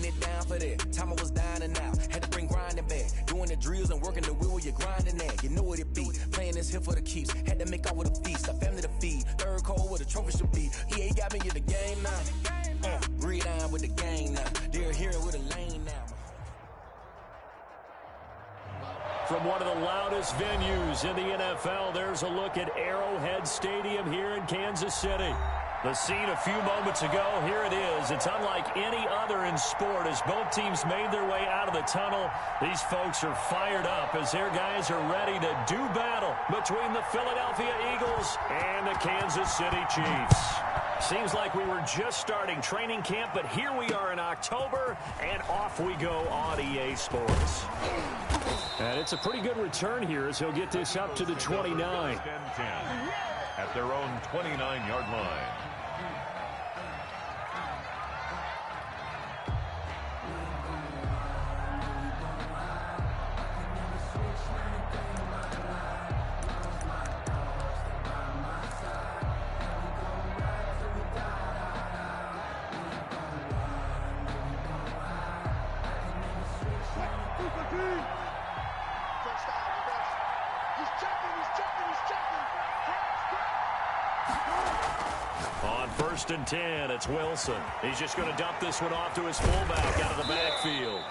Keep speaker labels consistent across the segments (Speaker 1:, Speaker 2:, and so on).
Speaker 1: it down for that. Time I was dying and out. Had to bring grinding back. Doing the drills and working the wheel where you're grinding at. You know what it be. Playing this here for the keeps. Had to make out with a feast. A family to feed. Third cold where the trophy should be. EA got me in the game now. Breathe on with the game now. They're here with a lane now.
Speaker 2: From one of the loudest venues in the NFL, there's a look at Arrowhead Stadium here in Kansas City. The scene a few moments ago, here it is. It's unlike any other in sport as both teams made their way out of the tunnel. These folks are fired up as their guys are ready to do battle between the Philadelphia Eagles and the Kansas City Chiefs. Seems like we were just starting training camp, but here we are in October, and off we go on EA Sports. And it's a pretty good return here as he'll get this up to the 29.
Speaker 3: At their own 29-yard line.
Speaker 2: On 1st and 10, it's Wilson. He's just going to dump this one off to his fullback out of the backfield.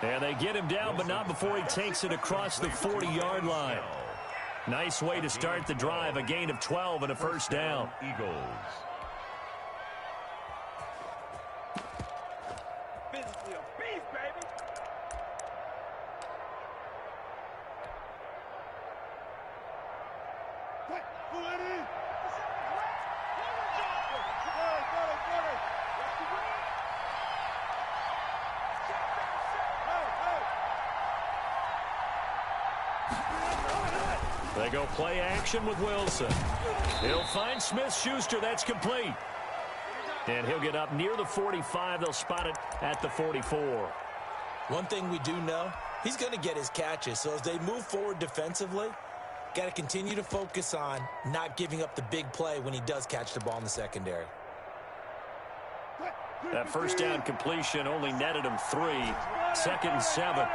Speaker 2: And they get him down, but not before he takes it across the 40-yard line. Nice way to start the drive, a gain of 12 and a first down.
Speaker 3: Eagles.
Speaker 4: Physically a beast, baby.
Speaker 2: They go play action with Wilson. He'll find Smith-Schuster. That's complete. And he'll get up near the 45. They'll spot it at the 44.
Speaker 1: One thing we do know, he's going to get his catches. So as they move forward defensively, got to continue to focus on not giving up the big play when he does catch the ball in the secondary.
Speaker 2: That first down completion only netted him 3. 2nd and 7.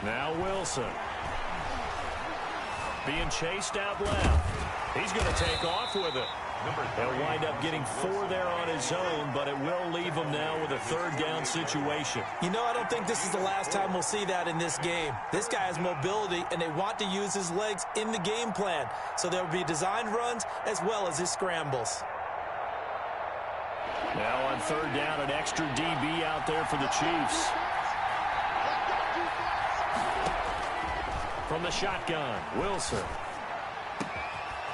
Speaker 2: Now Wilson. Being chased out left. He's going to take off with it. He'll wind up getting 4 there on his own, but it will leave him now with a 3rd down situation.
Speaker 1: You know, I don't think this is the last time we'll see that in this game. This guy has mobility, and they want to use his legs in the game plan. So there will be designed runs as well as his scrambles.
Speaker 2: Now on 3rd down, an extra DB out there for the Chiefs. From the shotgun, Wilson.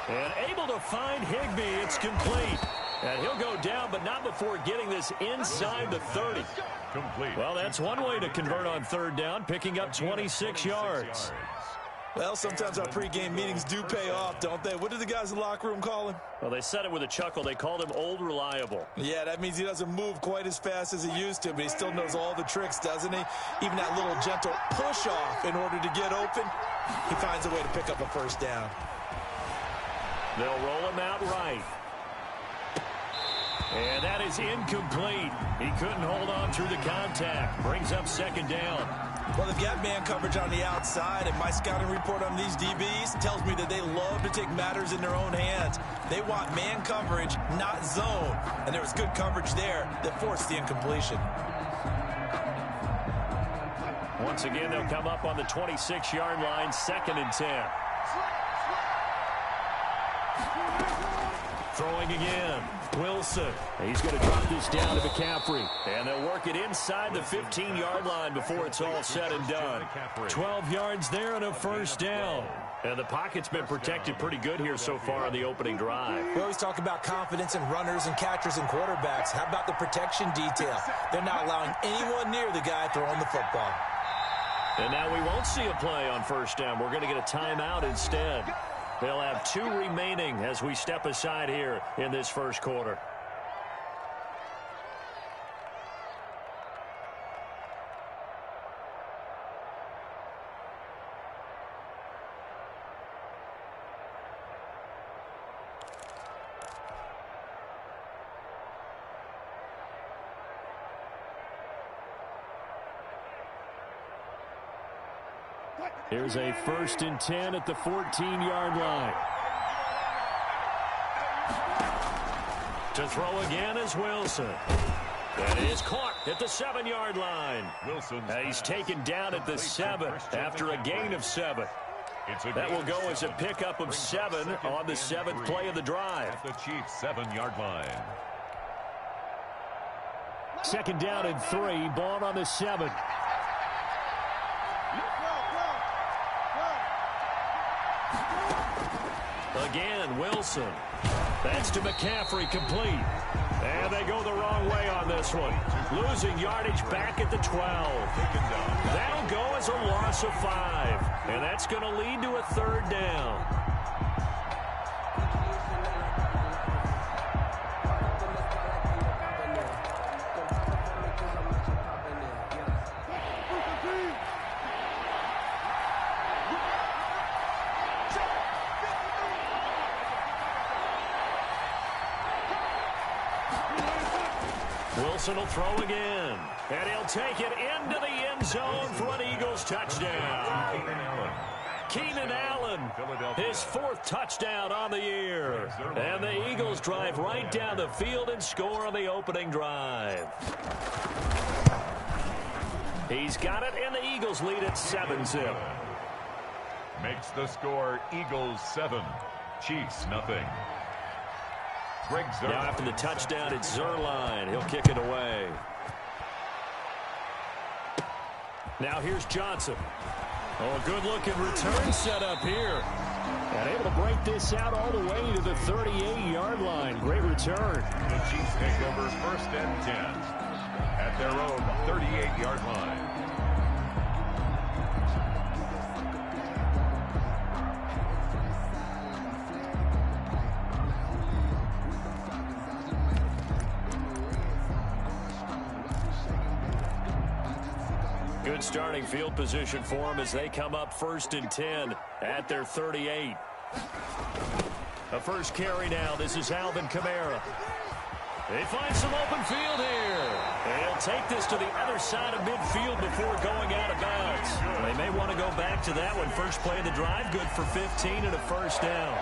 Speaker 2: And able to find Higbee. It's complete. And he'll go down, but not before getting this inside the 30.
Speaker 3: Complete.
Speaker 2: Well, that's one way to convert on 3rd down, picking up 26 yards.
Speaker 1: Well, sometimes our pregame meetings do pay off, don't they? What do the guys in the locker room call him?
Speaker 2: Well, they said it with a chuckle. They called him Old Reliable.
Speaker 1: Yeah, that means he doesn't move quite as fast as he used to, but he still knows all the tricks, doesn't he? Even that little gentle push-off in order to get open, he finds a way to pick up a 1st down.
Speaker 2: They'll roll him out right. And that is incomplete. He couldn't hold on through the contact. Brings up 2nd down.
Speaker 1: Well, they've got man coverage on the outside, and my scouting report on these DBs tells me that they love to take matters in their own hands. They want man coverage, not zone. And there was good coverage there that forced the incompletion.
Speaker 2: Once again, they'll come up on the 26-yard line, 2nd and 10. Throwing again. Wilson. He's going to drop this down to McCaffrey. And they'll work it inside the 15-yard line before it's all said and done. 12 yards there and a 1st down. And the pocket's been protected pretty good here so far on the opening drive.
Speaker 1: We always talk about confidence in runners and catchers and quarterbacks. How about the protection detail? They're not allowing anyone near the guy throwing the football.
Speaker 2: And now we won't see a play on 1st down. We're going to get a timeout instead. They'll have 2 remaining as we step aside here in this 1st quarter. Here's a 1st and 10 at the 14-yard line. To throw again is Wilson. That is caught at the 7-yard line. He's taken down at the 7 after a gain of 7. That will go as a pickup of 7 on the 7th play of the drive.
Speaker 3: At the Chiefs' 7-yard line.
Speaker 2: 2nd down and 3, ball on the 7. Again, Wilson. That's to McCaffrey, complete. And they go the wrong way on this one. Losing yardage back at the 12. That'll go as a loss of 5. And that's going to lead to a 3rd down. Wilson will throw again. And he'll take it into the end zone for an Eagles touchdown. Keenan Allen, his 4th touchdown on the year. And the Eagles drive right down the field and score on the opening drive. He's got it, and the Eagles lead at 7-0.
Speaker 3: Makes the score Eagles 7, Chiefs nothing.
Speaker 2: Now after the touchdown, it's Zerline. He'll kick it away. Now here's Johnson. Oh, good-looking return set up here. And able to break this out all the way to the 38-yard line. Great return.
Speaker 3: The Chiefs take over 1st and 10 at their own 38-yard line.
Speaker 2: Good starting field position for them as they come up 1st and 10 at their 38. A first carry now. This is Alvin Kamara. They find some open field here. They'll take this to the other side of midfield before going out of bounds. They may want to go back to that one. First play of the drive, good for 15 and a 1st down.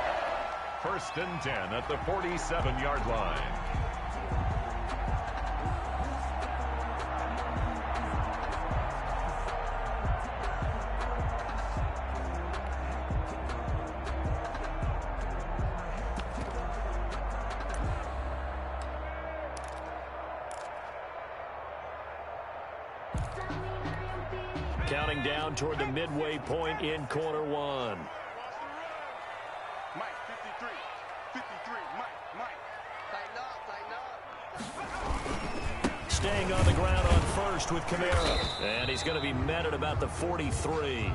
Speaker 3: 1st and 10 at the 47-yard line.
Speaker 2: Counting down toward the midway point in quarter 1.
Speaker 4: Mike, 53. 53. Mike. Tighten up.
Speaker 2: Staying on the ground on 1st with Kamara. And he's going to be met at about the 43.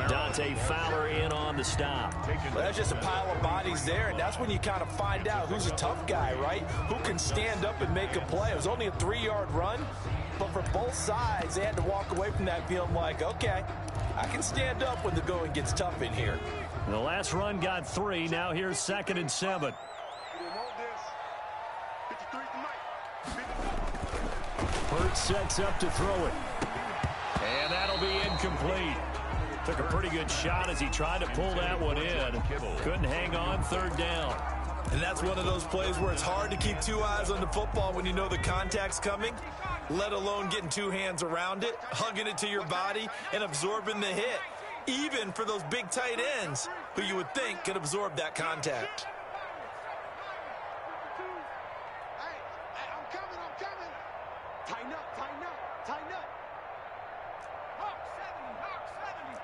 Speaker 2: Dante Fowler in on the stop.
Speaker 5: Well, that's just a pile of bodies there, and that's when you kind of find out who's a tough guy, right? Who can stand up and make a play. It was only a 3-yard run, but for both sides, they had to walk away from that feeling like, okay, I can stand up when the going gets tough in here.
Speaker 2: The last run got 3. Now here's 2nd and 7. Hurts sets up to throw it. And that'll be incomplete. Took a pretty good shot as he tried to pull that one in. Couldn't hang on, 3rd down.
Speaker 5: And that's one of those plays where it's hard to keep 2 eyes on the football when you know the contact's coming, let alone getting 2 hands around it, hugging it to your body, and absorbing the hit, even for those big tight ends who you would think could absorb that contact.
Speaker 4: Hey, I'm coming. Tighten up. Hawk 70.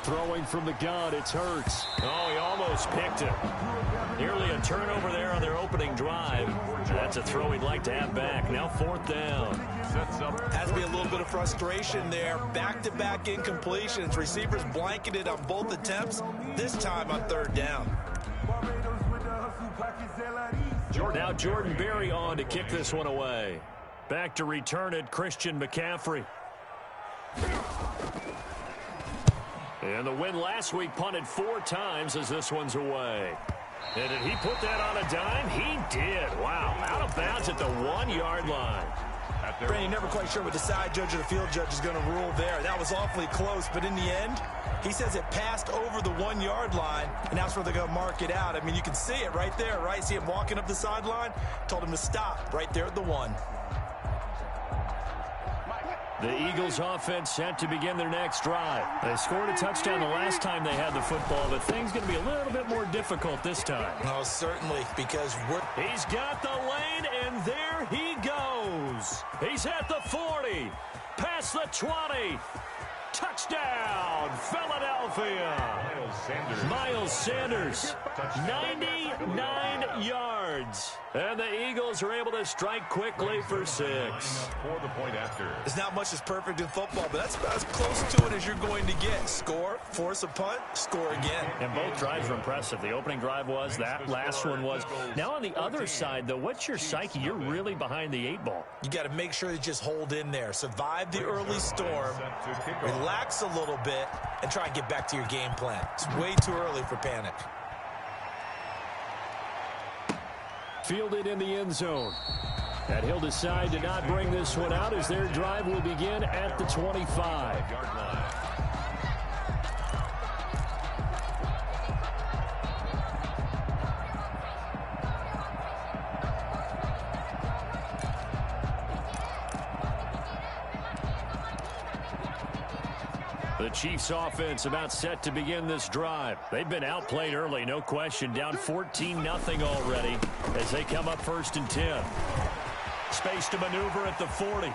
Speaker 2: Throwing from the gun, it's Hurts. Oh, he almost picked it. Nearly a turnover there on their opening drive. That's a throw he'd like to have back. Now 4th down.
Speaker 5: Has to be a little bit of frustration there. Back-to-back incompletions. Receivers blanketed on both attempts, this time on 3rd down.
Speaker 2: Now Jordan Berry on to kick this one away. Back to return it, Christian McCaffrey. And the win last week punted 4 times as this one's away. And did he put that on a dime? He did. Wow. Out of bounds at the 1-yard line.
Speaker 5: Brandon, never quite sure what the side judge or the field judge is going to rule there. That was awfully close, but in the end, he says it passed over the 1-yard line, and that's where they're going to mark it out. I mean, you can see it right there, right? See him walking up the sideline? Told him to stop right there at the 1.
Speaker 2: The Eagles offense set to begin their next drive. They scored a touchdown the last time they had the football, but things going to be a little bit more difficult this time.
Speaker 5: Oh, certainly, because
Speaker 2: he's got the lane, and there he goes. He's at the 40, past the 20. Touchdown, Philadelphia. Miles Sanders, 99 yards. And the Eagles are able to strike quickly for 6.
Speaker 3: For the point after.
Speaker 5: It's not much that's perfect in football, but that's about as close to it as you're going to get. Score, force a punt, score again.
Speaker 2: And both drives were impressive. The opening drive was, that last one was. Now on the other side, though, what's your psyche? You're really behind the 8 ball.
Speaker 5: You got to make sure to just hold in there. Survive the early storm, relax a little bit, and try and get back to your game plan. It's way too early for panic.
Speaker 2: Fielded in the end zone. And he'll decide to not bring this one out as their drive will begin at the 25-yard line. The Chiefs offense about set to begin this drive. They've been outplayed early, no question. Down 14-0 already as they come up 1st and 10. Space to maneuver at the 40.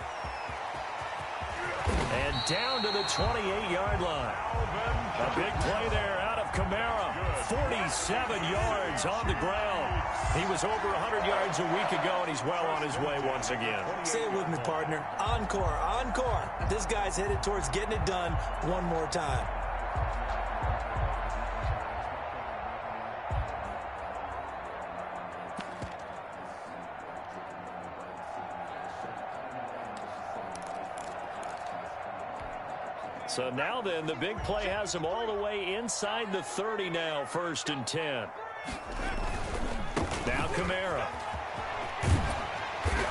Speaker 2: And down to the 28-yard line. A big play there out of Kamara. 47 yards on the ground. He was over 100 yards a week ago, and he's well on his way once again.
Speaker 5: Say it with me, partner. Encore, encore. This guy's headed towards getting it done one more time.
Speaker 2: So now then, the big play has him all the way inside the 30 now, 1st and 10. Now Kamara.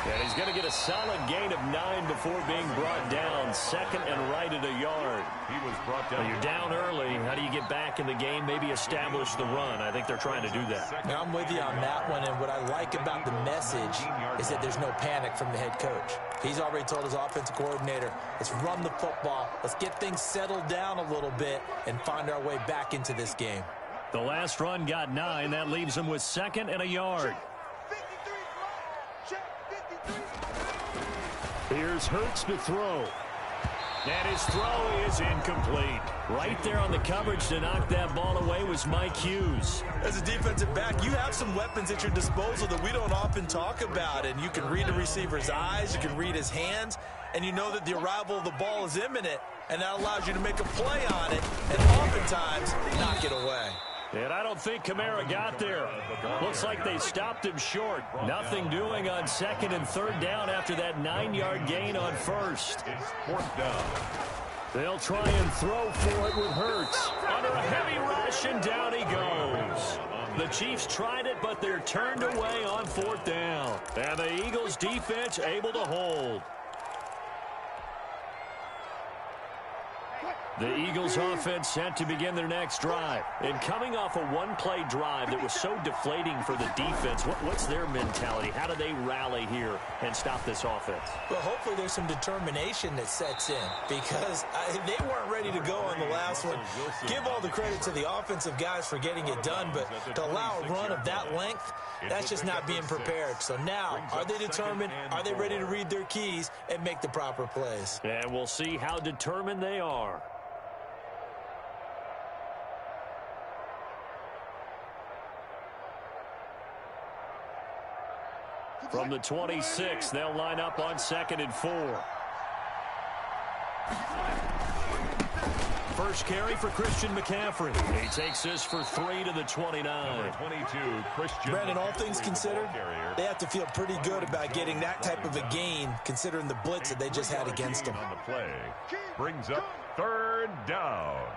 Speaker 2: And he's going to get a solid gain of 9 before being brought down. 2nd and right at a yard.
Speaker 3: He was brought down.
Speaker 2: You're down early. How do you get back in the game? Maybe establish the run. I think they're trying to do that.
Speaker 5: Now, I'm with you on that one, and what I like about the message is that there's no panic from the head coach. He's already told his offensive coordinator, let's run the football, let's get things settled down a little bit and find our way back into this game.
Speaker 2: The last run got 9. That leaves him with 2nd and a yard. Here's Hurts to throw. And his throw is incomplete. Right there on the coverage to knock that ball away was Mike Hughes.
Speaker 5: As a defensive back, you have some weapons at your disposal that we don't often talk about. And you can read the receiver's eyes, you can read his hands, and you know that the arrival of the ball is imminent. And that allows you to make a play on it and oftentimes knock it away.
Speaker 2: And I don't think Kamara got there. Looks like they stopped him short. Nothing doing on 2nd and 3rd down after that 9-yard gain on 1st.
Speaker 3: It's 4th down.
Speaker 2: They'll try and throw for it with Hurts. Under a heavy rush, and down he goes. The Chiefs tried it, but they're turned away on 4th down. And the Eagles defense able to hold. The Eagles offense set to begin their next drive. And coming off a one-play drive that was so deflating for the defense, what's their mentality? How do they rally here and stop this offense?
Speaker 5: Well, hopefully there's some determination that sets in because they weren't ready to go on the last one. Give all the credit to the offensive guys for getting it done, but to allow a run of that length, that's just not being prepared. So now, are they determined? Are they ready to read their keys and make the proper plays?
Speaker 2: And we'll see how determined they are. From the 26, they'll line up on 2nd and 4. First carry for Christian McCaffrey. He takes this for 3 to the 29.
Speaker 3: 22, Christian.
Speaker 5: Brandon, all things considered, they have to feel pretty good about getting that type of a gain considering the blitz that they just had against them.
Speaker 3: On the play, brings up 3rd down.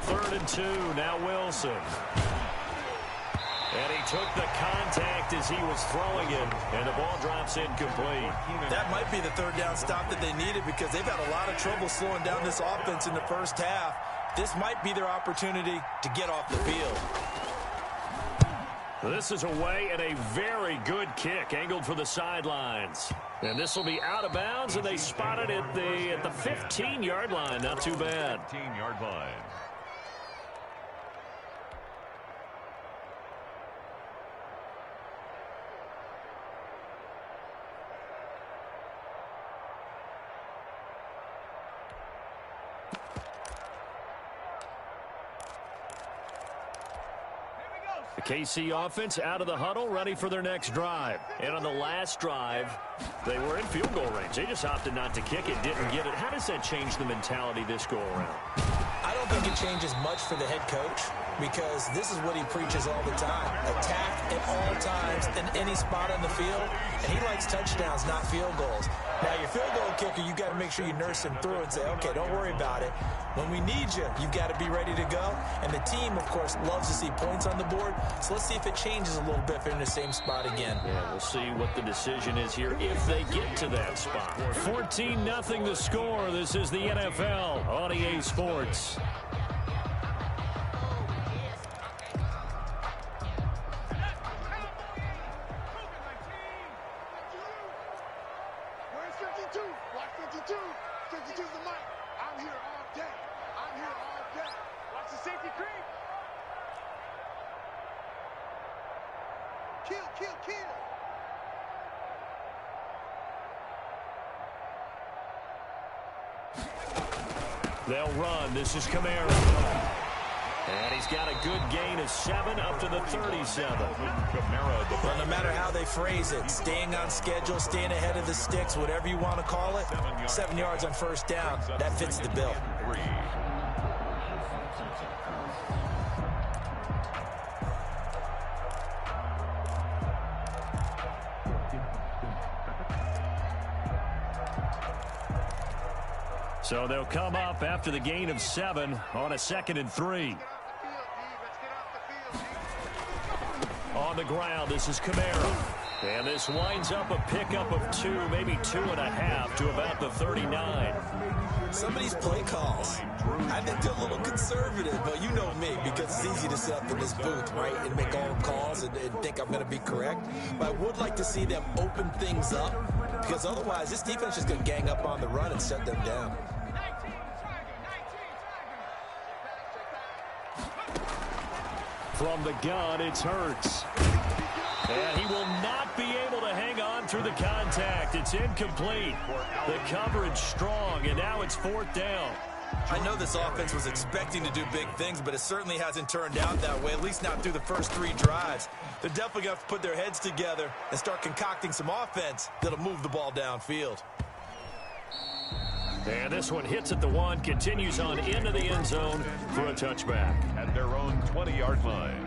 Speaker 2: 3rd and 2. Now Wilson. And he took the contact as he was throwing it, and the ball drops incomplete.
Speaker 5: That might be the 3rd down stop that they needed because they've had a lot of trouble slowing down this offense in the first half. This might be their opportunity to get off the field.
Speaker 2: This is away and a very good kick, angled for the sidelines. And this will be out of bounds, and they spot it at the 15-yard line. Not too bad.
Speaker 3: 15-yard line.
Speaker 2: The KC offense out of the huddle, ready for their next drive. And on the last drive, they were in field goal range. They just opted not to kick it, didn't get it. How does that change the mentality this go-around?
Speaker 5: I don't think it changes much for the head coach because this is what he preaches all the time. Attack at all times in any spot on the field, and he likes touchdowns, not field goals. Now, your field goal kicker, you got to make sure you nurse him through and say, okay, don't worry about it. When we need you, you've got to be ready to go. And the team, of course, loves to see points on the board. So let's see if it changes a little bit if they're in the same spot again.
Speaker 2: Yeah, we'll see what the decision is here if they get to that spot. 14-0 the score. This is the NFL on EA Sports.
Speaker 4: Where's 52? Watch 52. 52's the mic. I'm here all day. I'm here all day. Watch the safety creep. Kill, kill, kill.
Speaker 2: They'll run. This is Kamara. And he's got a good gain of 7 up to the 37.
Speaker 5: Well, no matter how they phrase it, staying on schedule, staying ahead of the sticks, whatever you want to call it, 7 yards on first down, that fits the bill.
Speaker 2: So they'll come up after the gain of 7 on a 2nd and 3. On the ground, this is Kamara. And this winds up a pickup of 2, maybe 2.5 to about the 39.
Speaker 5: Some of these play calls, I think they're a little conservative, but you know me, because it's easy to sit up in this booth, right, and make all the calls and think I'm going to be correct. But I would like to see them open things up, because otherwise this defense is just going to gang up on the run and shut them down.
Speaker 2: From the gun, it's Hurts. And he will not be able to hang on through the contact. It's incomplete. The coverage strong, and now it's 4th down.
Speaker 5: I know this offense was expecting to do big things, but it certainly hasn't turned out that way, at least not through the first 3 drives. They're definitely going to have to put their heads together and start concocting some offense that'll move the ball downfield.
Speaker 2: And this one hits at the 1, continues on into the end zone for a touchback.
Speaker 3: At their own 20-yard line.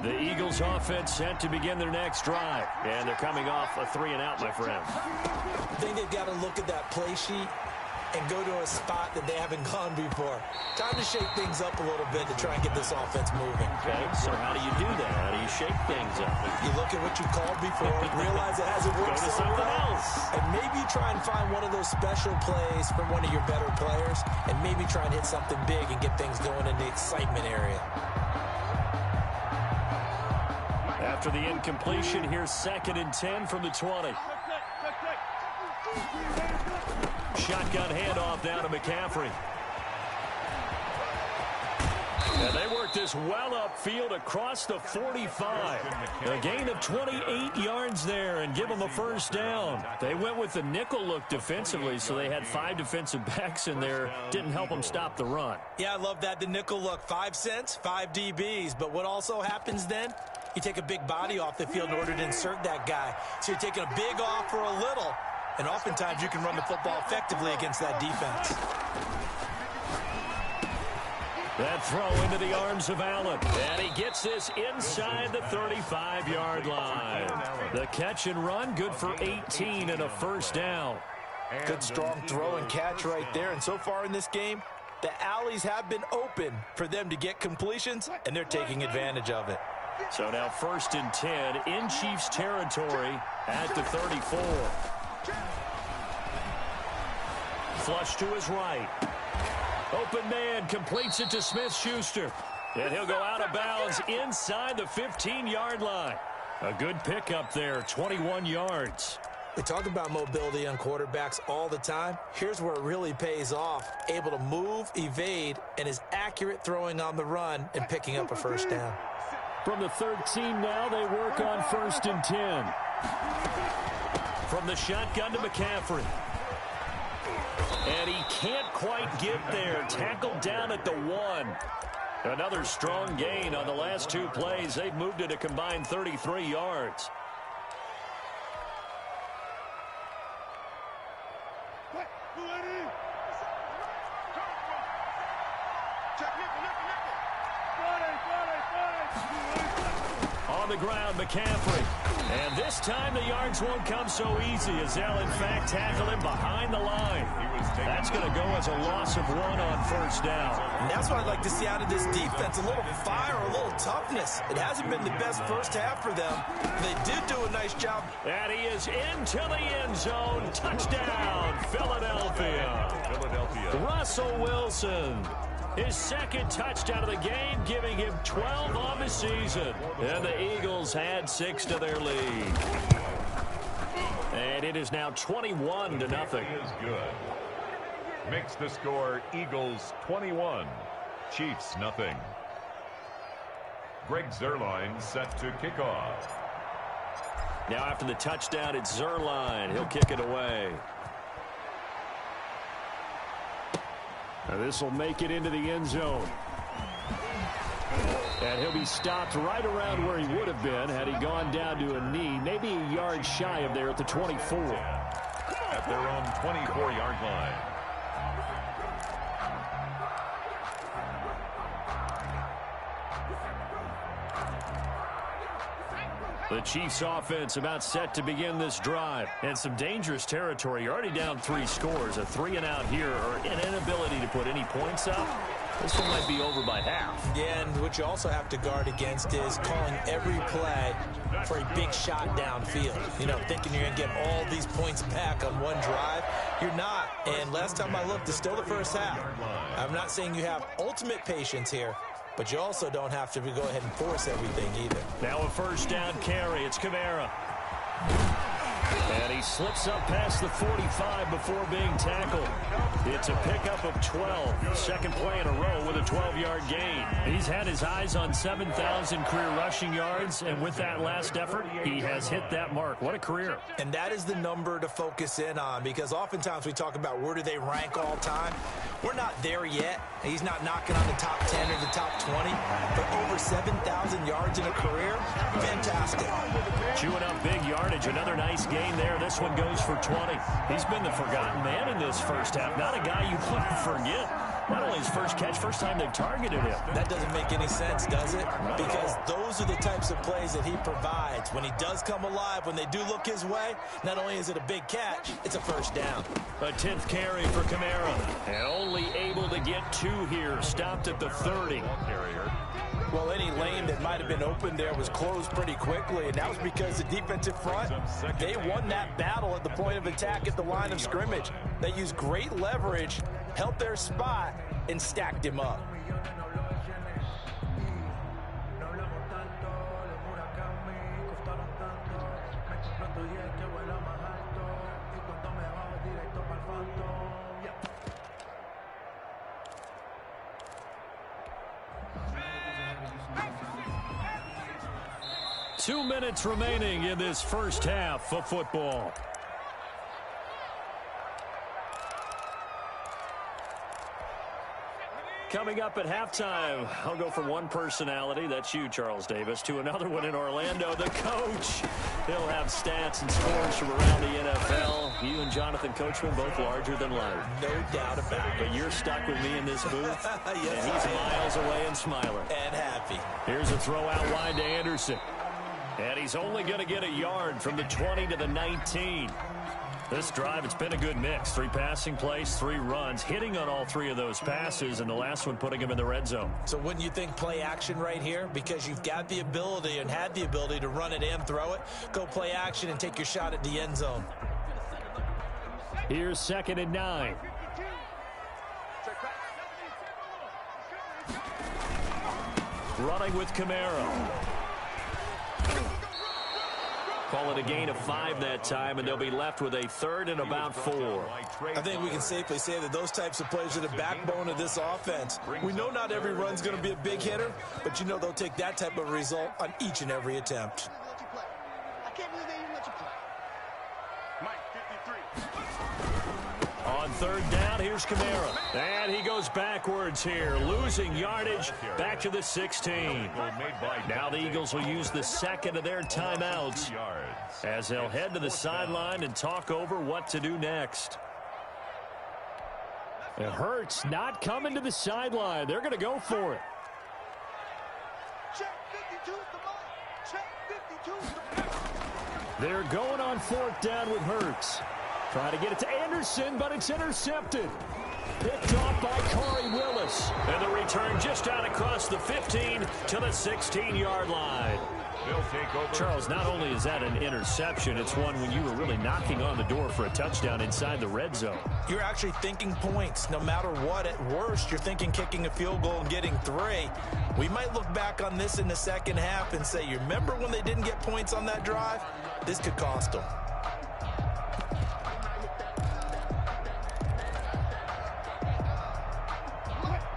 Speaker 2: The Eagles offense set to begin their next drive. And they're coming off a 3-and-out, my friend.
Speaker 5: I think they've got to look at that play sheet and go to a spot that they haven't gone before. Time to shake things up a little bit to try and get this offense moving.
Speaker 2: Okay, so how do you do that? How do you shake things up?
Speaker 5: You look at what you called before, realize it hasn't worked
Speaker 2: Go to
Speaker 5: so
Speaker 2: something
Speaker 5: well,
Speaker 2: else.
Speaker 5: and maybe try and find one of those special plays from one of your better players, and maybe try and hit something big and get things going in the excitement area.
Speaker 2: After the incompletion, here's 2nd and 10 from the 20. Shotgun handoff down to McCaffrey. And they work this well upfield across the 45. A gain of 28 yards there and give them a first down. They went with the nickel look defensively, so they had 5 defensive backs in there. Didn't help them stop the run.
Speaker 5: Yeah, I love that. The nickel look, 5 cents, 5 DBs. But what also happens then? You take a big body off the field in order to insert that guy. So you're taking a big off for a little. and oftentimes you can run the football effectively against that defense.
Speaker 2: That throw into the arms of Allen. And he gets this inside the 35-yard line. The catch and run, good for 18 and a first down.
Speaker 5: Good strong throw and catch right there. And so far in this game, the alleys have been open for them to get completions, and they're taking advantage of it.
Speaker 2: So now 1st and 10 in Chiefs territory at the 34. Flush to his right. Open man completes it to Smith-Schuster. And he'll go out of bounds inside the 15-yard line. A good pickup there, 21 yards.
Speaker 5: We talk about mobility on quarterbacks all the time. Here's where it really pays off. Able to move, evade, and is accurate throwing on the run and picking up a first down.
Speaker 2: From the 13 now, they work on 1st and 10. From the shotgun to McCaffrey. And he can't quite get there. Tackled down at the 1. Another strong gain on the last 2 plays. They've moved it a combined 33 yards. On the ground, McCaffrey. And this time the yards won't come so easy as they'll, in fact, tackle him behind the line. That's going to go as a loss of 1 on 1st down.
Speaker 5: And that's what I'd like to see out of this defense, a little fire, a little toughness. It hasn't been the best first half for them. They did do a nice job.
Speaker 2: And he is into the end zone. Touchdown, Philadelphia. Russell Wilson. His 2nd touchdown of the game, giving him 12 on the season. And the Eagles add 6 to their lead. And it is now 21-0.
Speaker 3: Is good. Makes the score Eagles 21, Chiefs nothing. Greg Zuerlein set to kick off.
Speaker 2: Now after the touchdown, it's Zuerlein. He'll kick it away. Now this will make it into the end zone. And he'll be stopped right around where he would have been had he gone down to a knee, maybe a yard shy of there at the 24.
Speaker 3: At their own 24-yard line.
Speaker 2: The Chiefs offense about set to begin this drive. And some dangerous territory. You're already down 3 scores. A 3-and-out here or an inability to put any points up. This one might be over by half.
Speaker 5: Yeah, and what you also have to guard against is calling every play for a big shot downfield. You know, thinking you're going to get all these points back on one drive. You're not. And last time I looked, it's still the first half. I'm not saying you have ultimate patience here, but you also don't have to go ahead and force everything either.
Speaker 2: Now a 1st down carry. It's Kamara. And he slips up past the 45 before being tackled. It's a pickup of 12. 2nd play in a row with a 12-yard gain. He's had his eyes on 7,000 career rushing yards, and with that last effort, he has hit that mark. What a career.
Speaker 5: And that is the number to focus in on, because oftentimes we talk about where do they rank all time. We're not there yet. He's not knocking on the top 10 or the top 20, but over 7,000 yards in a career, fantastic.
Speaker 2: Chewing up big yardage. Another nice gain there. This one goes for 20. He's been the forgotten man in this first half. Not a guy you want to forget. Not only his first catch, first time they've targeted him.
Speaker 5: That doesn't make any sense, does it? Because those are the types of plays that he provides. When he does come alive, when they do look his way, not only is it a big catch, it's a first down.
Speaker 2: A 10th carry for Kamara. And only able to get 2 here. Stopped at the 30.
Speaker 5: Well, any lane that might have been open there was closed pretty quickly, and that was because the defensive front, they won that battle at the point of attack at the line of scrimmage. They used great leverage, held their spot, and stacked him up.
Speaker 2: Two minutes remaining in this first half of football. Coming up at halftime, I'll go from one personality, that's you, Charles Davis, to another one in Orlando, the coach. He'll have stats and scores from around the NFL. You and Jonathan Coachman both larger than life.
Speaker 5: No doubt about it.
Speaker 2: But you're stuck with me in this booth,
Speaker 5: Yes,
Speaker 2: and he's miles away and smiling.
Speaker 5: And happy.
Speaker 2: Here's a throw out wide to Anderson. And he's only going to get a yard from the 20 to the 19. This drive, it's been a good mix. 3 passing plays, 3 runs, hitting on all 3 of those passes, and the last one putting him in the red zone.
Speaker 5: So wouldn't you think play action right here? Because you've got the ability and had the ability to run it and throw it. Go play action and take your shot at the end zone.
Speaker 2: Here's 2nd and 9. Running with Camaro. Call it a gain of 5 that time, and they'll be left with a 3rd and about 4.
Speaker 5: I think we can safely say that those types of plays are the backbone of this offense. We know not every run's going to be a big hitter, but you know they'll take that type of result on each and every attempt.
Speaker 4: I can't believe they even let you play. Mike, 53.
Speaker 2: On 3rd down, here's Camaro. And he goes backwards here, losing yardage back to the 16. Now the Eagles will use the 2nd of their timeouts as they'll head to the sideline and talk over what to do next. It hurts not coming to the sideline. They're going to go for it.
Speaker 4: Check 52 is the mark. Check 52 is the mark.
Speaker 2: They're going on 4th down with Hurts. Trying to get it to Anderson, but it's intercepted. Picked off by Corey Willis. And the return just out across the 15 to the 16-yard line. Charles, not only is that an interception, it's one when you were really knocking on the door for a touchdown inside the red zone.
Speaker 5: You're actually thinking points no matter what. At worst, you're thinking kicking a field goal and getting 3. We might look back on this in the second half and say, you remember when they didn't get points on that drive? This could cost them.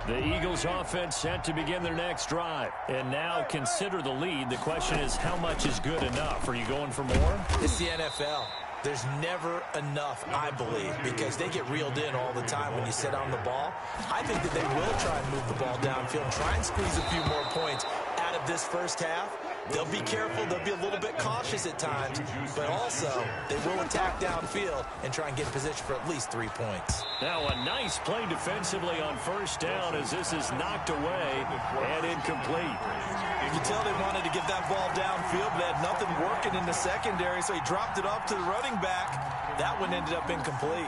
Speaker 2: The Eagles offense set to begin their next drive. And now consider the lead. The question is, how much is good enough? Are you going for more?
Speaker 5: It's the NFL. There's never enough, I believe, because they get reeled in all the time when you sit on the ball. I think that they will try and move the ball downfield and try and squeeze a few more points out of this first half. They'll be careful. They'll be a little bit cautious at times, but also they will attack downfield and try and get in position for at least 3 points.
Speaker 2: Now a nice play defensively on 1st down as this is knocked away and incomplete.
Speaker 5: You can tell they wanted to get that ball downfield, but they had nothing working in the secondary, so he dropped it off to the running back. That one ended up incomplete.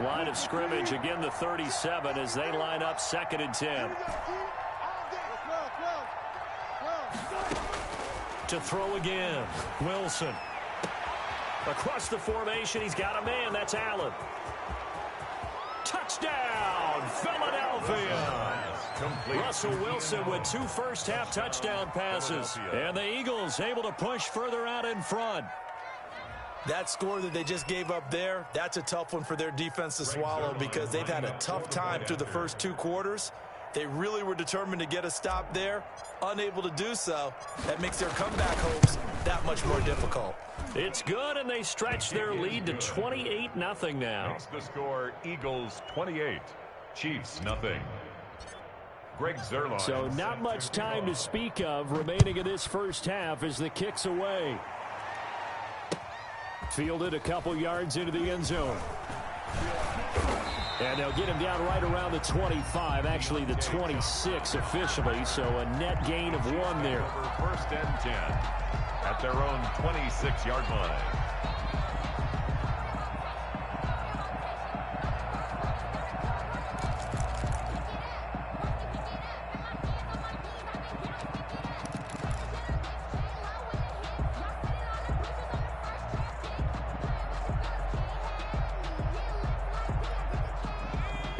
Speaker 2: Line of scrimmage, again the 37 as they line up 2nd and 10. To throw again, Wilson. Across the formation, he's got a man, that's Allen. Touchdown, Philadelphia! Russell Wilson with 2 first-half touchdown passes. And the Eagles able to push further out in front.
Speaker 5: That score that they just gave up there, that's a tough one for their defense to swallow because they've had a tough time through the first 2 quarters. They really were determined to get a stop there, unable to do so. That makes their comeback hopes that much more difficult.
Speaker 2: It's good, and they stretch their lead to 28-0 now.
Speaker 3: Makes the score Eagles 28, Chiefs 0. Greg Zuerlein.
Speaker 2: So not much time to speak of remaining in this first half as the kick's away. Fielded a couple yards into the end zone. And they'll get him down right around the 25, actually the 26 officially, so a net gain of 1 there.
Speaker 3: 1st and 10 at their own 26-yard line.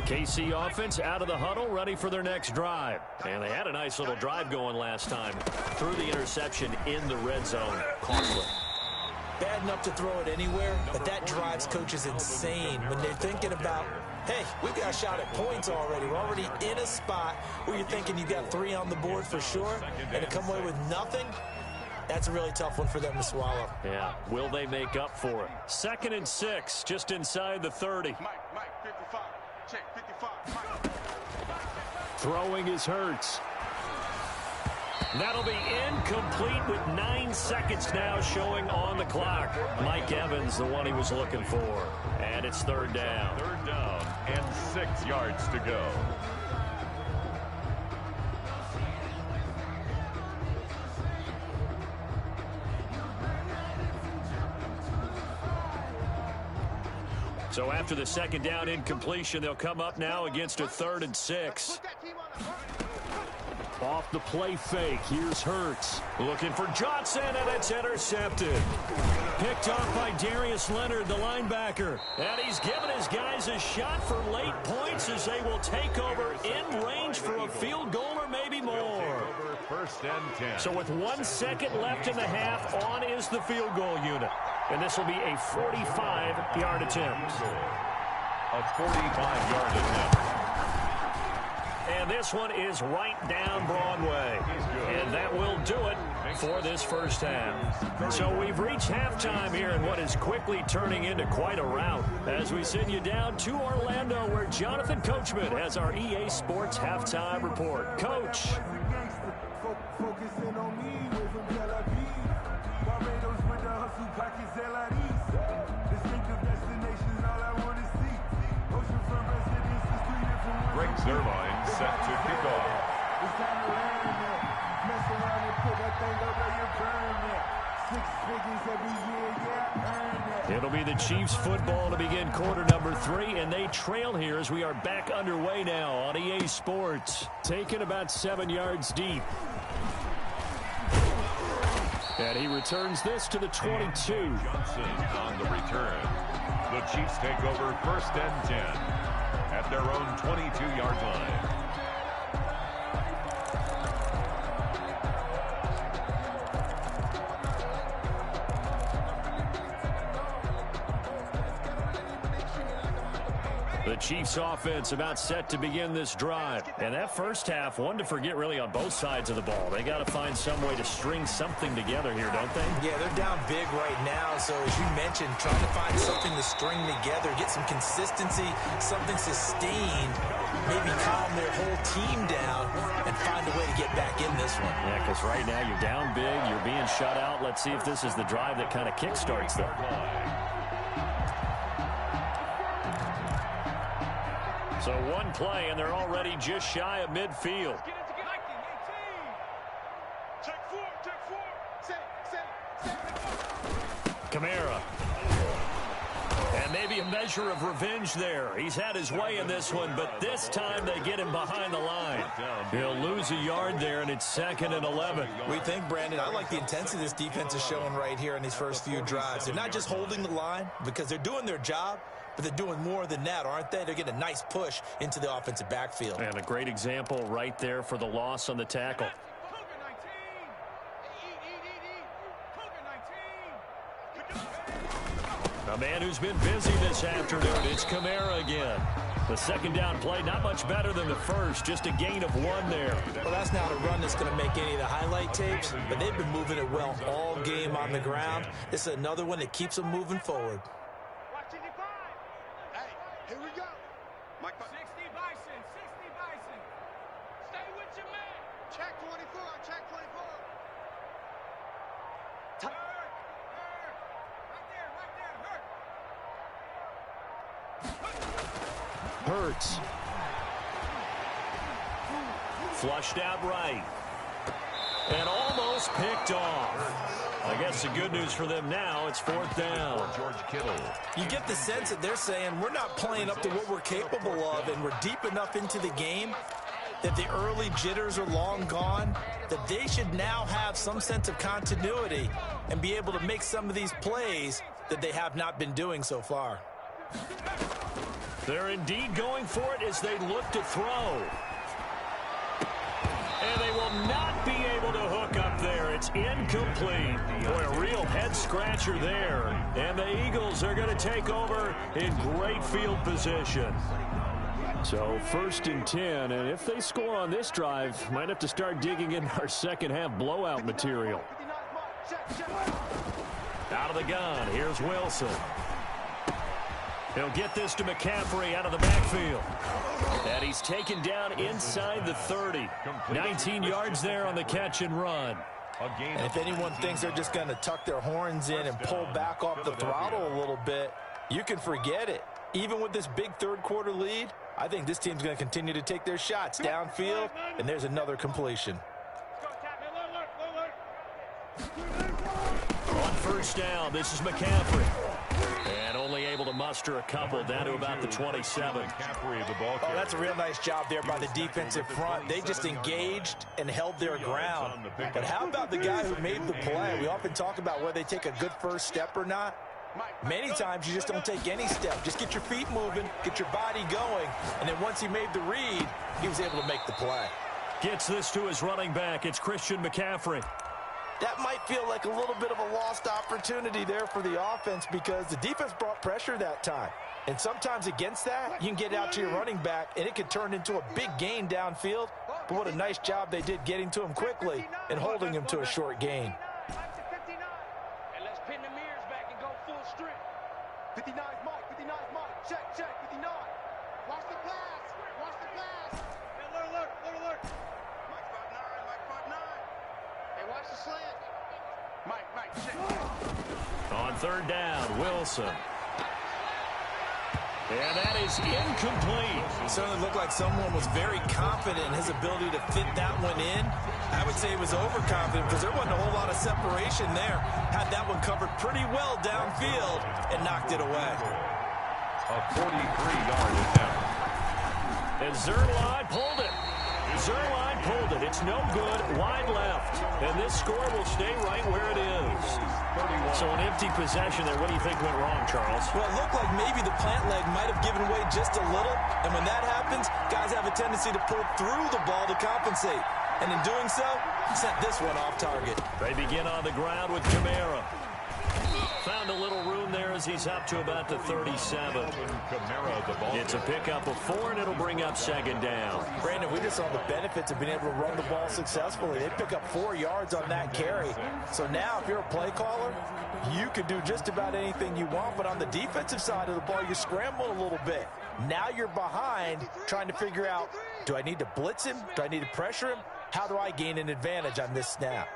Speaker 2: KC offense out of the huddle, ready for their next drive. And they had a nice little drive going last time. Threw the interception in the red zone. Costly.
Speaker 5: Bad enough to throw it anywhere, but that drives coaches insane when they're thinking about, hey, we've got a shot at points already. We're already in a spot where you're thinking you got 3 on the board for sure, and to come away with nothing,
Speaker 6: That's a really tough one for them to swallow.
Speaker 2: Yeah, will they make up for it? 2nd and 6, just inside the 30.
Speaker 4: Mike, 55. Check, 55. Mike.
Speaker 2: Throwing is Hurts. That'll be incomplete with 9 seconds now showing on the clock. Mike Evans, the one he was looking for. And it's 3rd down.
Speaker 3: 3rd down and 6 yards to go.
Speaker 2: So after the 2nd down incompletion, they'll come up now against a 3rd and 6. Off the play fake, here's Hurts. Looking for Johnson, and it's intercepted. Picked off by Darius Leonard, the linebacker. And he's given his guys a shot for late points as they will take over in range for a field goal or maybe more.
Speaker 3: 1st and 10.
Speaker 2: So with 1 second left in the half, on is the field goal unit. And this will be a 45-yard attempt.
Speaker 3: A 45-yard attempt.
Speaker 2: And this one is right down Broadway. And that will do it for this first half. So we've reached halftime here in what is quickly turning into quite a rout as we send you down to Orlando where Jonathan Coachman has our EA Sports halftime report. Coach.
Speaker 7: Focusing on me, we're from Tel Aviv. Barbados with the hustle pockets, distinctive destinations, all I want to see. Oceanfront residences, 3 different
Speaker 3: Greg Zerline set to kick off.
Speaker 7: It's time to learn that. Mess around and put that thing up where you burn that. 6 figures every year, yeah, earn that.
Speaker 2: It'll be the Chiefs football to begin quarter number 3, and they trail here as we are back underway now on EA Sports. Taken about 7 yards deep. And he returns this to the 22.
Speaker 3: Johnson on the return. The Chiefs take over 1st and 10 at their own 22-yard line.
Speaker 2: The Chiefs offense about set to begin this drive. And that first half, one to forget really on both sides of the ball. They got to find some way to string something together here, don't they?
Speaker 6: Yeah, they're down big right now. So as you mentioned, trying to find something to string together, get some consistency, something sustained, maybe calm their whole team down and find a way to get back in this one.
Speaker 2: Yeah, because right now you're down big, you're being shut out. Let's see if this is the drive that kind of kickstarts them. So one play, and they're already just shy of midfield. Kamara. And maybe a measure of revenge there. He's had his way in this one, but this time they get him behind the line. He'll lose a yard there, and it's 2nd and 11.
Speaker 6: We think, Brandon, I like the intensity this defense is showing right here in these first few drives. They're not just holding the line because they're doing their job, but they're doing more than that, aren't they? They're getting a nice push into the offensive backfield.
Speaker 2: And a great example right there for the loss on the tackle. A man who's been busy this afternoon, it's Kamara again. The 2nd down play, not much better than the first, just a gain of 1 there.
Speaker 6: Well, that's not a run that's going to make any of the highlight tapes, but they've been moving it well all game on the ground. This is another one that keeps them moving forward.
Speaker 4: Here we go. Mike,
Speaker 7: 60 Bison, 60 Bison. Stay with your man.
Speaker 4: check 24, check 24.
Speaker 7: Hurt. Right there, hurt.
Speaker 2: Hurts. Flushed out right. And almost picked off. I guess the good news for them now, it's 4th down.
Speaker 3: George Kittle.
Speaker 6: You get the sense that they're saying we're not playing up to what we're capable of, and we're deep enough into the game that the early jitters are long gone, that they should now have some sense of continuity and be able to make some of these plays that they have not been doing so far.
Speaker 2: They're indeed going for it as they look to throw. And they will not be able to hook up there. It's incomplete. Boy, a real head-scratcher there. And the Eagles are going to take over in great field position. So 1st and 10, and if they score on this drive, might have to start digging in our second half blowout material. Out of the gun, here's Wilson. He'll get this to McCaffrey out of the backfield. And he's taken down inside the 30. 19 yards there on the catch and run.
Speaker 6: And if anyone thinks they're just going to tuck their horns in and pull back off the throttle a little bit, you can forget it. Even with this big third-quarter lead, I think this team's going to continue to take their shots downfield, and there's another completion.
Speaker 2: On first down, this is McCaffrey. And only able to muster a couple down to about the 27.
Speaker 6: Oh, that's a real nice job there by the defensive front. They just engaged and held their ground. But how about the guy who made the play? We often talk about whether they take a good first step or not. Many times you just don't take any step. Just get your feet moving, get your body going, and then once he made the read, he was able to make the play.
Speaker 2: Gets this to his running back. It's Christian McCaffrey.
Speaker 6: That might feel like a little bit of a lost opportunity there for the offense because the defense brought pressure that time. And sometimes against that, you can get out to your running back, and it could turn into a big gain downfield. But what a nice job they did getting to him quickly and holding him to a short gain.
Speaker 4: And let's pin the mirrors back and go full strength. 59's Mike, 59's Mike. Check, 59. Watch the pass. Watch the pass. Alert. Mike's 5'9", Mike's 5'9". Hey, watch the slant. Mike, check.
Speaker 2: On third down, Wilson. And that is incomplete.
Speaker 6: It certainly looked like someone was very confident in his ability to fit that one in. I would say he was overconfident because there wasn't a whole lot of separation there. Had that one covered pretty well downfield and knocked it away.
Speaker 3: A 43-yard attempt.
Speaker 2: And Zerline pulled it. It's no good. Wide left. And this score will stay right where it is. So an empty possession there. What do you think went wrong, Charles?
Speaker 6: Well, it looked like maybe the plant leg might have given way just a little. And when that happens, guys have a tendency to pull through the ball to compensate. And in doing so, sent this one off target.
Speaker 2: They begin on the ground with Kamara. Found a little room there as he's up to about the 37. It's a pickup of 4, and it'll bring up second down.
Speaker 6: Brandon, we just saw the benefits of being able to run the ball successfully. They pick up 4 yards on that carry. So now if you're a play caller, you can do just about anything you want. But on the defensive side of the ball, you scramble a little bit. Now you're behind trying to figure out, do I need to blitz him? Do I need to pressure him? How do I gain an advantage on this snap?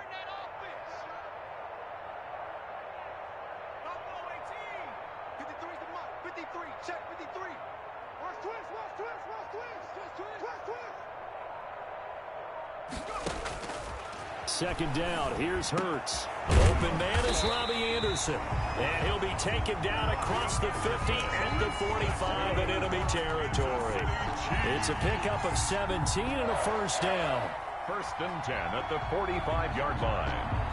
Speaker 2: Second down, here's Hurts. Open man is Robbie Anderson. And he'll be taken down across the 50 and the 45 in enemy territory. It's a pickup of 17 and a first down.
Speaker 3: First and 10 at the 45-yard line.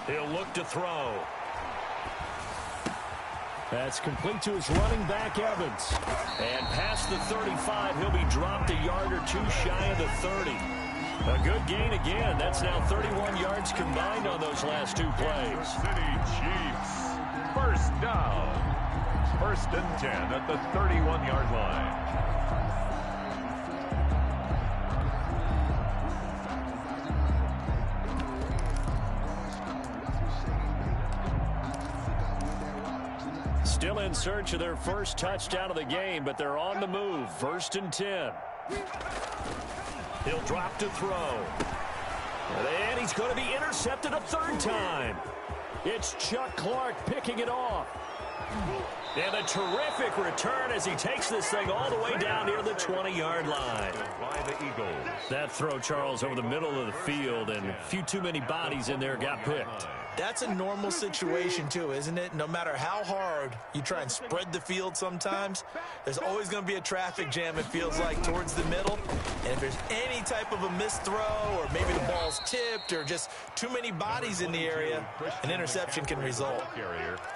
Speaker 2: He'll look to throw. That's complete to his running back, Evans. And past the 35, he'll be dropped a yard or 2 shy of the 30. A good gain again. That's now 31 yards combined on those last 2 plays.
Speaker 3: City Chiefs. First down. First and 10 at the 31-yard line.
Speaker 2: Still in search of their first touchdown of the game, but they're on the move. First and 10. He'll drop to throw. And he's going to be intercepted a 3rd time. It's Chuck Clark picking it off. And a terrific return as he takes this thing all the way down near the 20-yard line.
Speaker 3: By the Eagles.
Speaker 2: That throw, Charles, over the middle of the field, and a few too many bodies in there got picked.
Speaker 6: That's a normal situation, too, isn't it? No matter how hard you try and spread the field sometimes, there's always going to be a traffic jam, it feels like, towards the middle. And if there's any type of a missed throw or maybe the ball's tipped or just too many bodies in the area, an interception can result.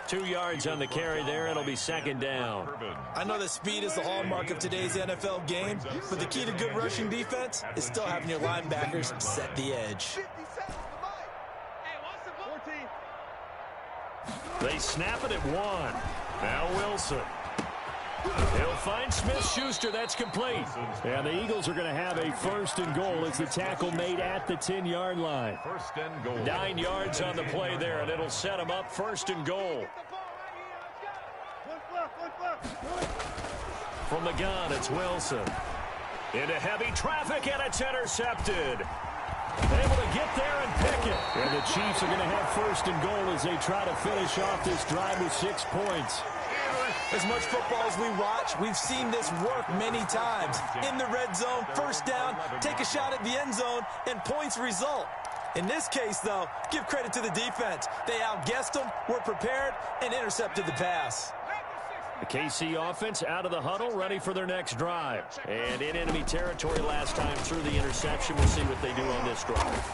Speaker 2: 2 yards on the carry there. It'll be second down.
Speaker 6: I know that speed is the hallmark of today's NFL game, but the key to good rushing defense is still having your linebackers set the edge.
Speaker 4: 57.
Speaker 2: They snap it at 1. Now Wilson. He'll find Smith-Schuster. That's complete. And the Eagles are going to have a 1st and goal as the tackle made at the 10-yard line.
Speaker 3: 1st and goal.
Speaker 2: 9 yards on the play there, and it'll set them up 1st and goal. From the gun, it's Wilson. Into heavy traffic, and it's intercepted. Able to get there and pick it. And the Chiefs are going to have 1st and goal as they try to finish off this drive with 6 points.
Speaker 6: As much football as we watch, we've seen this work many times. In the red zone, 1st down, take a shot at the end zone, and points result. In this case, though, give credit to the defense. They outguessed them, were prepared, and intercepted the pass.
Speaker 2: The KC offense out of the huddle, ready for their next drive. And in enemy territory last time through the interception. We'll see what they do on this drive.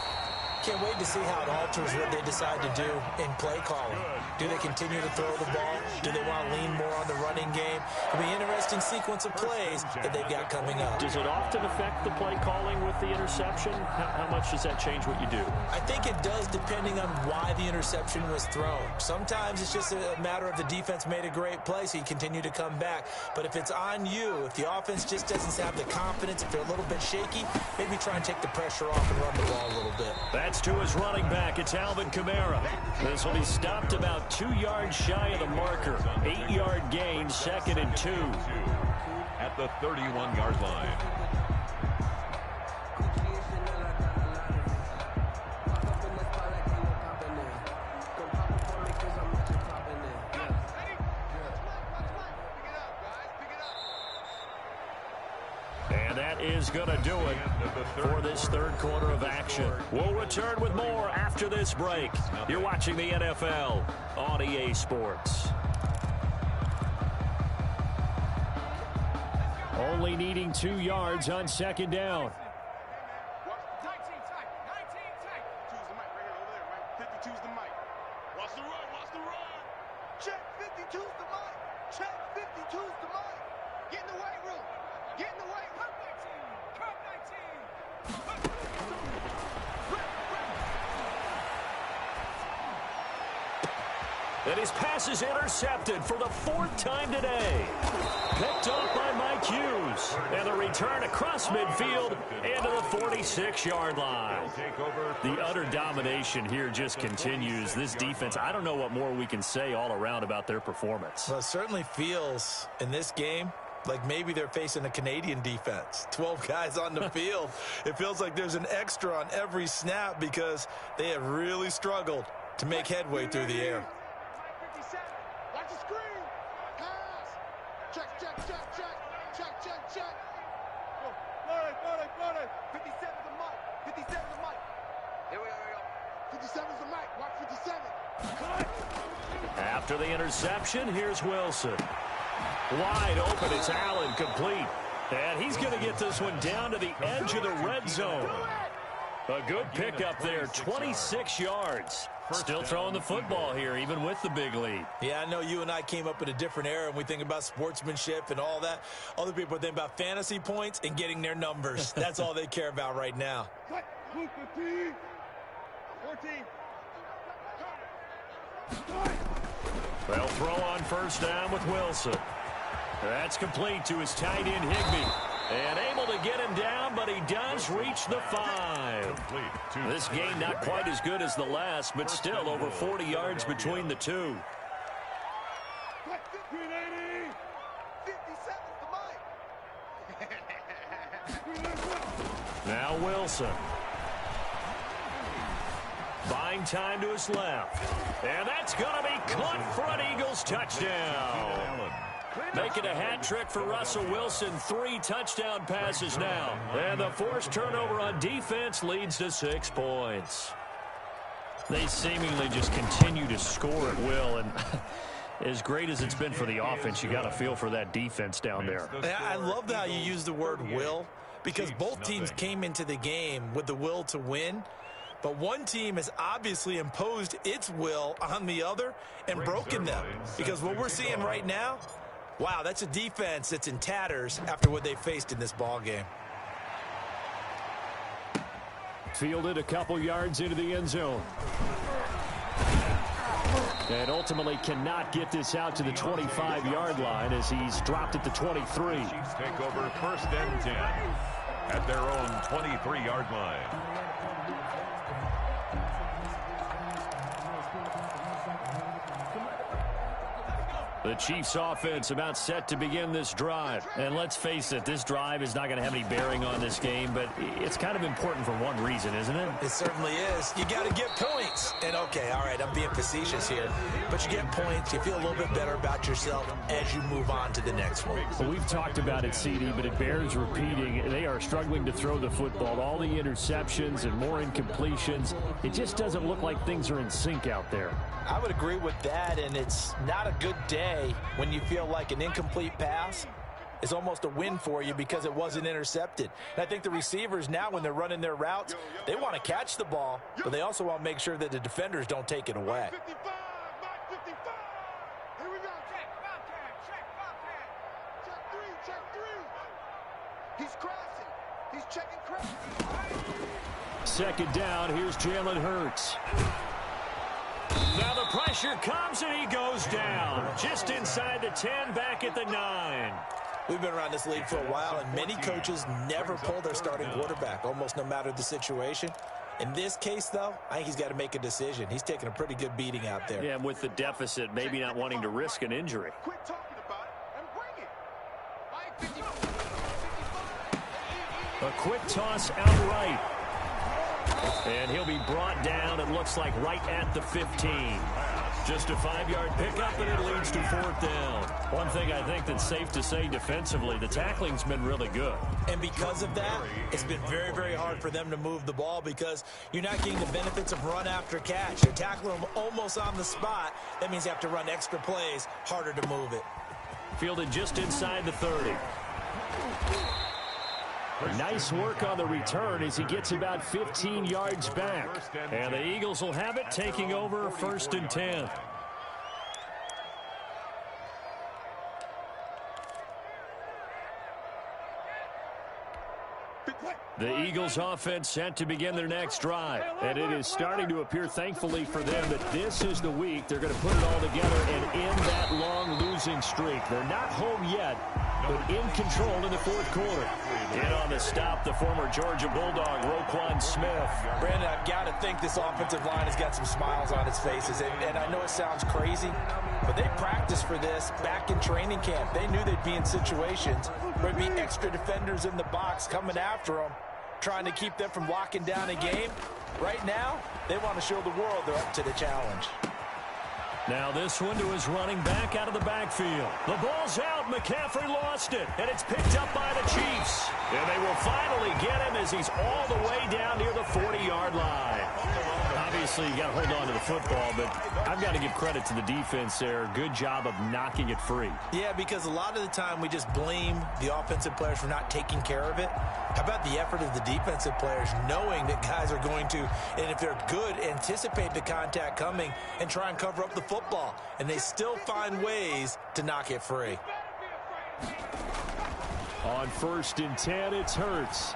Speaker 6: Can't wait to see how it alters what they decide to do in play calling. Do they continue to throw the ball? Do they want to lean more on the running game? It'll be an interesting sequence of plays that they've got coming up.
Speaker 2: Does it often affect the play calling with the interception? How much does that change what you do?
Speaker 6: I think it does, depending on why the interception was thrown. Sometimes it's just a matter of the defense made a great play, so you continue to come back. But if it's on you, if the offense just doesn't have the confidence, if they're a little bit shaky, maybe try and take the pressure off and run the ball a little bit.
Speaker 2: That's to his running back. It's Alvin Kamara. This will be stopped about 2 yards shy of the marker. 8-yard gain, 2nd and 2.
Speaker 3: At the 31-yard line.
Speaker 2: And that is going to do it for this 3rd quarter of action. We'll return with more after this break. You're watching the NFL on EA Sports. Only needing 2 yards on 2nd down.
Speaker 4: 19 tight. 19 tight. 52's the mic right here, over there, right? 52's the mic. Watch the run. Watch the run. Check 52's the mic. Check 52's the mic. Get in the weight room. Get in the weight room. Cut 19.
Speaker 2: And his pass is intercepted for the 4th time today. Picked up by Mike Hughes. And the return across midfield into the 46-yard line. The utter domination here just continues. This defense, I don't know what more we can say all around about their performance.
Speaker 6: Well, it certainly feels in this game like maybe they're facing a Canadian defense. 12 guys on the field. It feels like there's an extra on every snap because they have really struggled to make headway through the air.
Speaker 4: Watch the screen. Pass. Check, check, check, check. Check, check, check. Go. 57's the mic. 57's the mic. Here we go. 57's the mic. Watch 57. Cut.
Speaker 2: After the interception, here's Wilson. Wide open, it's Allen, complete. And he's going to get this one down to the edge of the red zone. A good pickup there, 26 yards. Still throwing the football here, even with the big lead.
Speaker 6: Yeah, I know you and I came up in a different era, and we think about sportsmanship and all that. Other people think about fantasy points and getting their numbers. That's all they care about right now.
Speaker 4: 14.
Speaker 2: They'll throw on 1st down with Wilson. That's complete to his tight end, Higbee. And able to get him down, but he does reach the 5. This game not quite as good as the last, but still over 40 yards between the two. Now Wilson. Buying time to his left. And that's going to be caught for an Eagles touchdown. Making a hat trick for Russell Wilson. 3 touchdown passes now. And the forced turnover on defense leads to 6 points. They seemingly just continue to score at will. And as great as it's been for the offense, you got to feel for that defense down there.
Speaker 6: I love how you use the word will, because both teams came into the game with the will to win. But one team has obviously imposed its will on the other and broken them. Because what we're seeing right now, wow, that's a defense that's in tatters after what they faced in this ball game.
Speaker 2: Fielded a couple yards into the end zone. And ultimately cannot get this out to the 25-yard line as he's dropped at the 23.
Speaker 3: Chiefs take over 1st and 10 at their own 23-yard line.
Speaker 2: The Chiefs offense about set to begin this drive. And let's face it, this drive is not going to have any bearing on this game, but it's kind of important for one reason, isn't it?
Speaker 6: It certainly is. You got to get points. And okay, all right, I'm being facetious here, but you get points, you feel a little bit better about yourself as you move on to the next one.
Speaker 2: Well, we've talked about it, CD, but it bears repeating. They are struggling to throw the football. All the interceptions and more incompletions. It just doesn't look like things are in sync out there.
Speaker 6: I would agree with that, and it's not a good day when you feel like an incomplete pass is almost a win for you because it wasn't intercepted. And I think the receivers now, when they're running their routes, they want to catch the ball, but they also want to make sure that the defenders don't take it away.
Speaker 4: 55, Mike 55. Here we go. Check, Bobcat. Check three. He's crossing. He's checking crossing.
Speaker 2: Second down, here's Jalen Hurts. Now the pressure comes and he goes down. Just inside the 10, back at the 9.
Speaker 6: We've been around this league for a while, and many coaches never pull their starting quarterback, almost no matter the situation. In this case, though, I think he's got to make a decision. He's taking a pretty good beating out there.
Speaker 2: Yeah, and with the deficit, maybe not wanting to risk an injury.
Speaker 4: Quit talking about it and bring it. Mike 55.
Speaker 2: A quick toss outright. And he'll be brought down, it looks like, right at the 15. Just a 5-yard pickup, and it leads to 4th down. One thing I think that's safe to say defensively, the tackling's been really good.
Speaker 6: And because of that, it's been very, very hard for them to move the ball because you're not getting the benefits of run after catch. They're tackling them almost on the spot. That means you have to run extra plays, harder to move it.
Speaker 2: Fielded just inside the 30. Nice work on the return as he gets about 15 yards back. And the Eagles will have it, taking over 1st and 10. The Eagles offense set to begin their next drive. And it is starting to appear, thankfully for them, that this is the week they're going to put it all together and end that long losing streak. They're not home yet, but in control in the 4th quarter. In on the stop, the former Georgia Bulldog, Roquan Smith.
Speaker 6: Brandon, I've got to think this offensive line has got some smiles on its faces. And I know it sounds crazy, but they practiced for this back in training camp. They knew they'd be in situations where there'd be extra defenders in the box coming after them, trying to keep them from locking down a game. Right now, they want to show the world they're up to the challenge.
Speaker 2: Now this one to his running back out of the backfield. The ball's out. McCaffrey lost it, and it's picked up by the Chiefs. And they will finally get him as he's all the way down near the 40-yard line. Obviously, you got to hold on to the football, but I've got to give credit to the defense there. Good job of knocking it free.
Speaker 6: Yeah, because a lot of the time we just blame the offensive players for not taking care of it. How about the effort of the defensive players knowing that guys are going to, and if they're good, anticipate the contact coming and try and cover up the football, and they still find ways to knock it free.
Speaker 2: On 1st and 10, it's Hurts.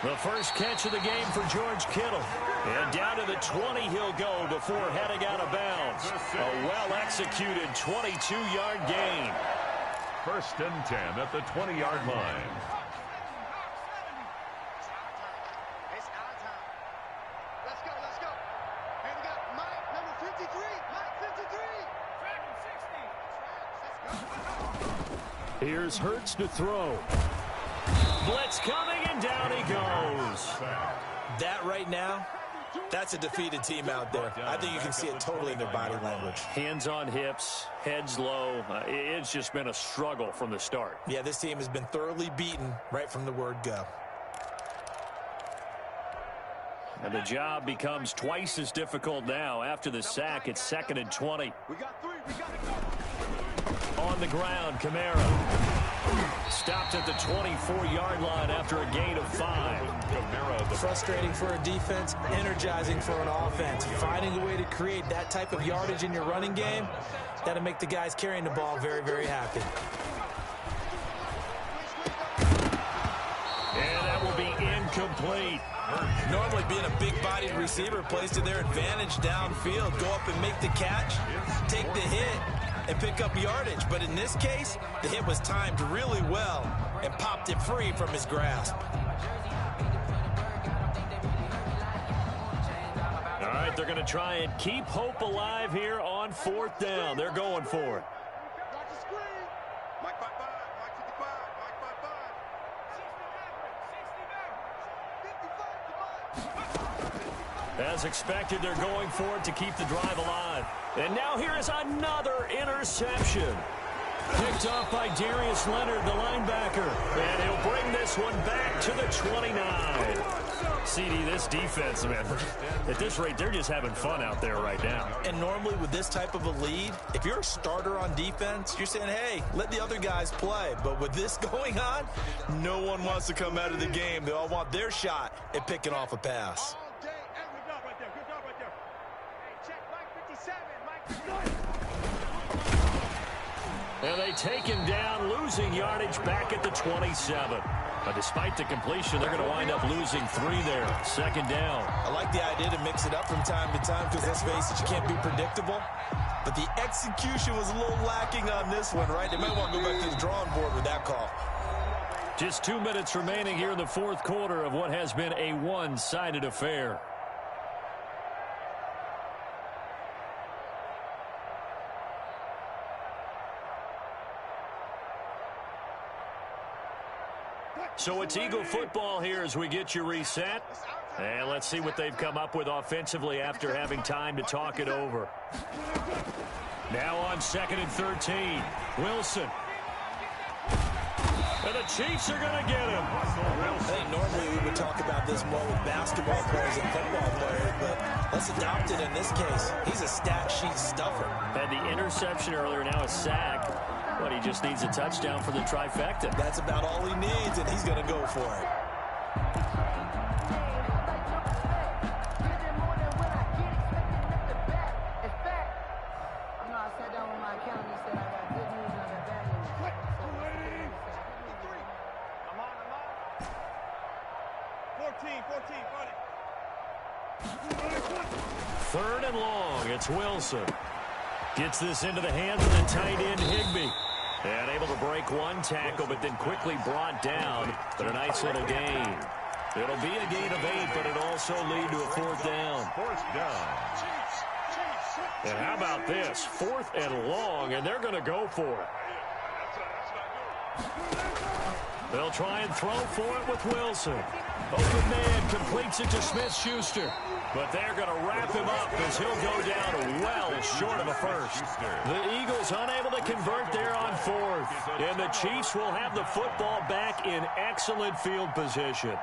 Speaker 2: The first catch of the game for George Kittle. And down to the 20 he'll go before heading out of bounds. A well-executed 22-yard gain.
Speaker 3: 1st and 10 at the 20-yard line.
Speaker 4: It's our time. Let's go, let's go. Here we go. Mike, number 53. Mike 53.
Speaker 2: Here's Hurts to throw. Blitz coming, and down he goes.
Speaker 6: That right now, that's a defeated team out there. I think you can see it totally in their body language.
Speaker 2: Hands on hips, heads low. It's just been a struggle from the start.
Speaker 6: Yeah, this team has been thoroughly beaten right from the word go.
Speaker 2: And the job becomes twice as difficult now. After the sack, it's 2nd and 20.
Speaker 4: We got 3. We got to go.
Speaker 2: On the ground, Kamara. Stopped at the 24-yard line after a gain of 5.
Speaker 6: Frustrating for a defense, energizing for an offense. Finding a way to create that type of yardage in your running game, that'll make the guys carrying the ball very, very happy.
Speaker 2: And that will be complete.
Speaker 6: Normally being a big-bodied receiver plays to their advantage downfield. Go up and make the catch, take the hit, and pick up yardage. But in this case, the hit was timed really well and popped it free from his grasp.
Speaker 2: All right, they're going to try and keep hope alive here on 4th down. They're going for it.
Speaker 4: Watch the screen. Mike 5-5, Mike 55, Mike 5-5.
Speaker 2: As expected, they're going for it to keep the drive alive. And now here is another interception. Picked off by Darius Leonard, the linebacker. And he'll bring this one back to the 29. CD, this defense, man, at this rate, they're just having fun out there right now.
Speaker 6: And normally with this type of a lead, if you're a starter on defense, you're saying, hey, let the other guys play. But with this going on, no one wants to come out of the game. They all want their shot at picking off a pass.
Speaker 4: All day. Hey, good job right there. Good job right there. Hey, check Mike 57. Mike 57.
Speaker 2: And they take him down, losing yardage back at the 27. But despite the completion, they're going to wind up losing 3 there. 2nd down.
Speaker 6: I like the idea to mix it up from time to time because, let's face it, you can't be predictable. But the execution was a little lacking on this one, right? They might want to go back to the drawing board with that call.
Speaker 2: Just 2 minutes remaining here in the 4th quarter of what has been a one-sided affair. So it's Eagle football here as we get you reset. And let's see what they've come up with offensively after having time to talk it over. Now on 2nd and 13. Wilson. And the Chiefs are going to get him.
Speaker 6: I think normally we would talk about this more with basketball players and football players, but let's adopt it in this case. He's a stat sheet stuffer.
Speaker 2: Had the interception earlier, now a sack. But he just needs a touchdown for the trifecta.
Speaker 6: That's about all he needs, and he's going to go for it.
Speaker 2: Third and long, it's Wilson. Gets this into the hands of the tight end, Higbee. And able to break one tackle, but then quickly brought down. But a nice little gain. It'll be a gain of 8, but it'll also lead to a 4th down.
Speaker 3: 4th down.
Speaker 2: And how about this? 4th and long, and they're going to go for it. They'll try and throw for it with Wilson. Open man completes it to Smith-Schuster. But they're going to wrap him up as he'll go down well short of a first. The Eagles unable to convert there on 4th. And the Chiefs will have the football back in excellent field position.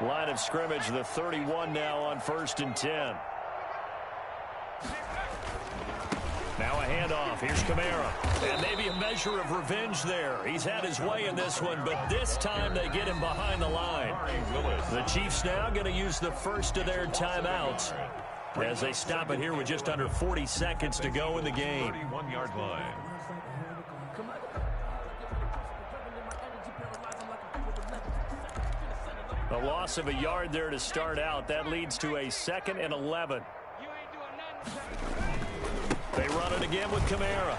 Speaker 2: Line of scrimmage, the 31 now on 1st and 10. Now a handoff. Here's Kamara. And maybe a measure of revenge there. He's had his way in this one, but this time they get him behind the line. The Chiefs now going to use the first of their timeouts as they stop it here with just under 40 seconds to go in the game.
Speaker 3: 31-yard line.
Speaker 2: A loss of a yard there to start out. That leads to a 2nd and 11. They run it again with Kamara.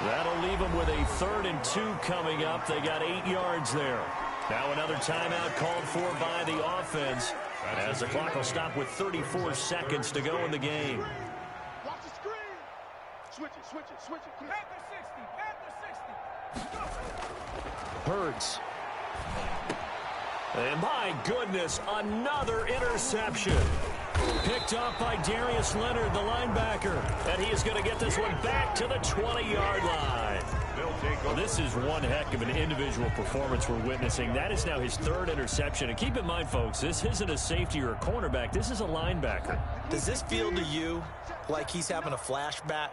Speaker 2: That'll leave them with a 3rd and 2 coming up. They got 8 yards there. Now another timeout called for by the offense as the clock will stop with 34 seconds to go in the game.
Speaker 4: Watch the screen. Switch it, switch it, switch it. Panther 60, Panther 60.
Speaker 2: Hurts. And my goodness, another interception. Picked off by Darius Leonard, the linebacker. And he is going to get this one back to the 20-yard line. Well, this is one heck of an individual performance we're witnessing. That is now his 3rd interception. And keep in mind, folks, this isn't a safety or a cornerback. This is a linebacker.
Speaker 6: Does this feel to you like he's having a flashback?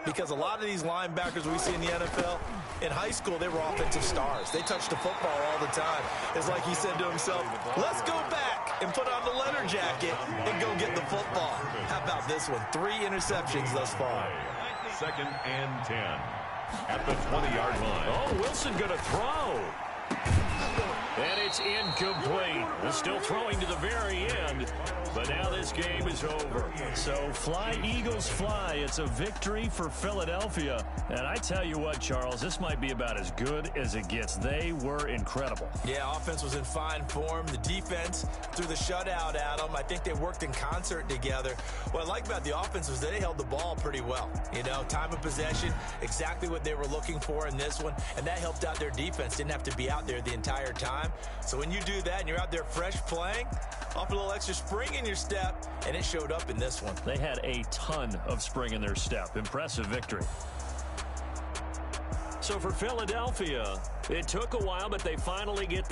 Speaker 6: Because a lot of these linebackers we see in the NFL, in high school, they were offensive stars. They touched the football all the time. It's like he said to himself, let's go back and put on the Leonard jacket and go get the football. How about this one? 3 interceptions thus far.
Speaker 3: 2nd and 10. at the 20-yard line.
Speaker 2: Oh, Wilson going to throw. And it's incomplete. They're still throwing to the very end, but now this game is over. So fly, Eagles, fly. It's a victory for Philadelphia. And I tell you what, Charles, this might be about as good as it gets. They were incredible.
Speaker 6: Yeah, offense was in fine form. The defense threw the shutout at them. I think they worked in concert together. What I like about the offense was they held the ball pretty well. You know, time of possession, exactly what they were looking for in this one, and that helped out their defense. Didn't have to be out there the entire time. So when you do that and you're out there fresh playing, off a little extra spring in your step, and it showed up in this one.
Speaker 2: They had a ton of spring in their step. Impressive victory. So for Philadelphia, it took a while, but they finally get that.